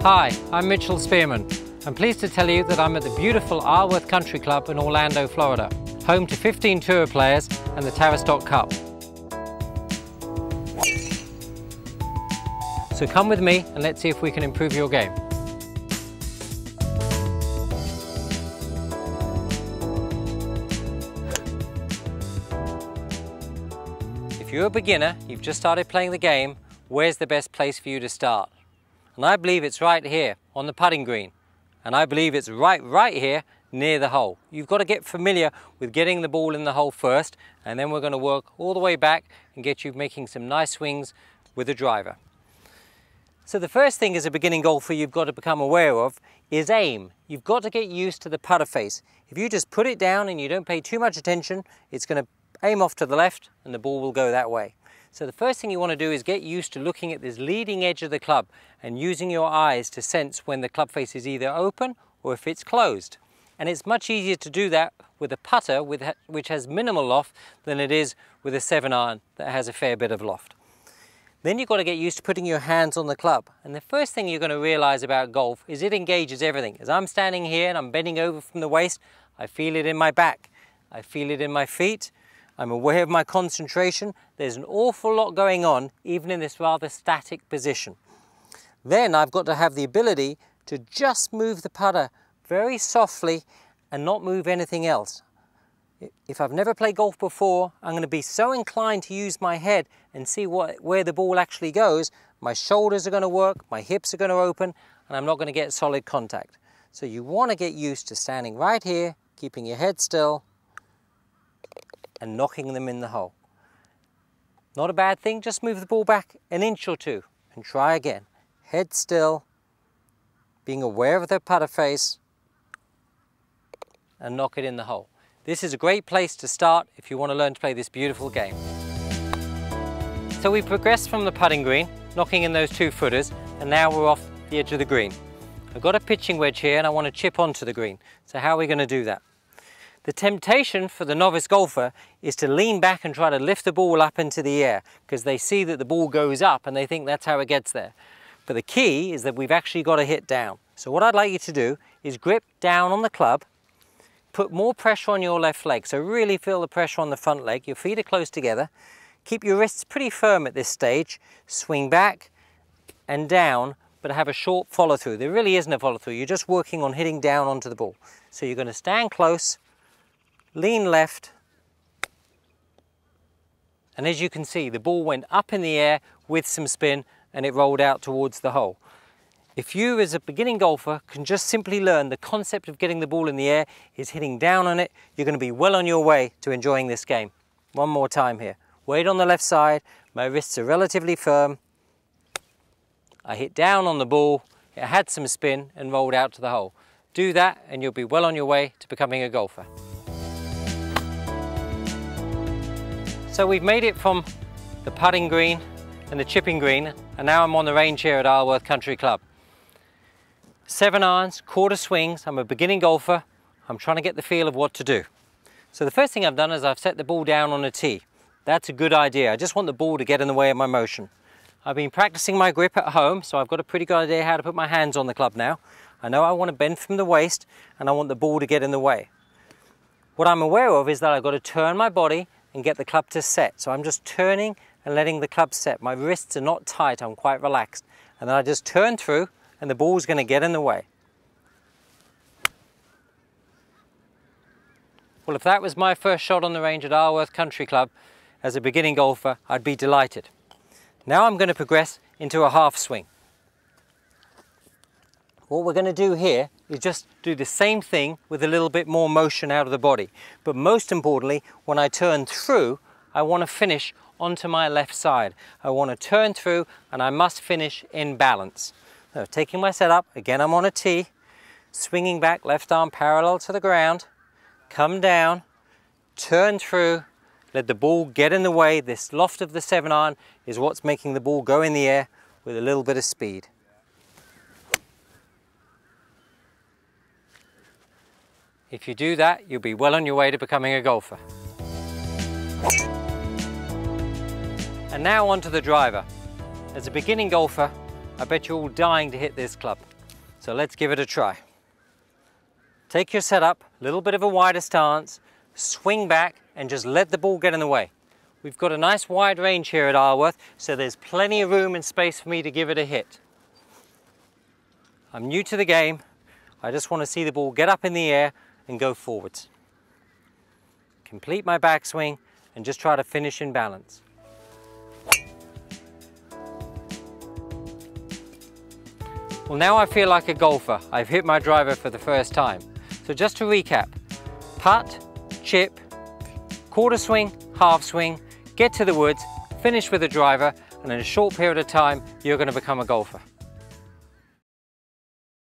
Hi, I'm Mitchell Spearman. I'm pleased to tell you that I'm at the beautiful Isleworth Country Club in Orlando, Florida, home to 15 tour players and the Tavistock Cup. So come with me and let's see if we can improve your game. If you're a beginner, you've just started playing the game, where's the best place for you to start? And I believe it's right here on the putting green. And I believe it's right here near the hole. You've got to get familiar with getting the ball in the hole first, and then we're going to work all the way back and get you making some nice swings with the driver. So the first thing as a beginning golfer you've got to become aware of is aim. You've got to get used to the putter face. If you just put it down and you don't pay too much attention, it's going to aim off to the left and the ball will go that way. So the first thing you want to do is get used to looking at this leading edge of the club and using your eyes to sense when the club face is either open or if it's closed. And it's much easier to do that with a putter which has minimal loft than it is with a 7-iron that has a fair bit of loft. Then you've got to get used to putting your hands on the club. And the first thing you're going to realize about golf is it engages everything. As I'm standing here and I'm bending over from the waist, I feel it in my back, I feel it in my feet. I'm aware of my concentration. There's an awful lot going on, even in this rather static position. Then I've got to have the ability to just move the putter very softly and not move anything else. If I've never played golf before, I'm going to be so inclined to use my head and see where the ball actually goes. My shoulders are going to work, my hips are going to open, and I'm not going to get solid contact. So you want to get used to standing right here, keeping your head still, and knocking them in the hole. Not a bad thing, just move the ball back an inch or two and try again. Head still, being aware of the putter face, and knock it in the hole. This is a great place to start if you want to learn to play this beautiful game. So we progressed from the putting green, knocking in those 2 footers, and now we're off the edge of the green. I've got a pitching wedge here and I want to chip onto the green. So how are we going to do that? The temptation for the novice golfer is to lean back and try to lift the ball up into the air because they see that the ball goes up and they think that's how it gets there. But the key is that we've actually got to hit down. So what I'd like you to do is grip down on the club, put more pressure on your left leg. So really feel the pressure on the front leg. Your feet are close together. Keep your wrists pretty firm at this stage. Swing back and down, but have a short follow through. There really isn't a follow through. You're just working on hitting down onto the ball. So you're going to stand close, lean left, and as you can see, the ball went up in the air with some spin and it rolled out towards the hole. If you, as a beginning golfer, can just simply learn the concept of getting the ball in the air is hitting down on it, you're going to be well on your way to enjoying this game. One more time here. Weight on the left side, my wrists are relatively firm. I hit down on the ball, it had some spin and rolled out to the hole. Do that and you'll be well on your way to becoming a golfer. So we've made it from the putting green and the chipping green, and now I'm on the range here at Isleworth Country Club. 7 irons, quarter swings, I'm a beginning golfer, I'm trying to get the feel of what to do. So the first thing I've done is I've set the ball down on a tee. That's a good idea, I just want the ball to get in the way of my motion. I've been practicing my grip at home, so I've got a pretty good idea how to put my hands on the club now. I know I want to bend from the waist and I want the ball to get in the way. What I'm aware of is that I've got to turn my body and get the club to set. So I'm just turning and letting the club set. My wrists are not tight, I'm quite relaxed. And then I just turn through and the ball's going to get in the way. Well, if that was my first shot on the range at Isleworth Country Club as a beginning golfer, I'd be delighted. Now I'm going to progress into a half swing. What we're going to do here is just do the same thing with a little bit more motion out of the body. But most importantly, when I turn through, I want to finish onto my left side. I want to turn through and I must finish in balance. So taking my setup, again I'm on a tee, swinging back, left arm parallel to the ground, come down, turn through, let the ball get in the way. This loft of the 7-iron is what's making the ball go in the air with a little bit of speed. If you do that, you'll be well on your way to becoming a golfer. And now on to the driver. As a beginning golfer, I bet you're all dying to hit this club. So let's give it a try. Take your setup, a little bit of a wider stance, swing back and just let the ball get in the way. We've got a nice wide range here at Isleworth, so there's plenty of room and space for me to give it a hit. I'm new to the game. I just want to see the ball get up in the air and go forwards. Complete my backswing and just try to finish in balance. Well, now I feel like a golfer. I've hit my driver for the first time. So just to recap, putt, chip, quarter swing, half swing, get to the woods, finish with a driver, and in a short period of time, you're going to become a golfer.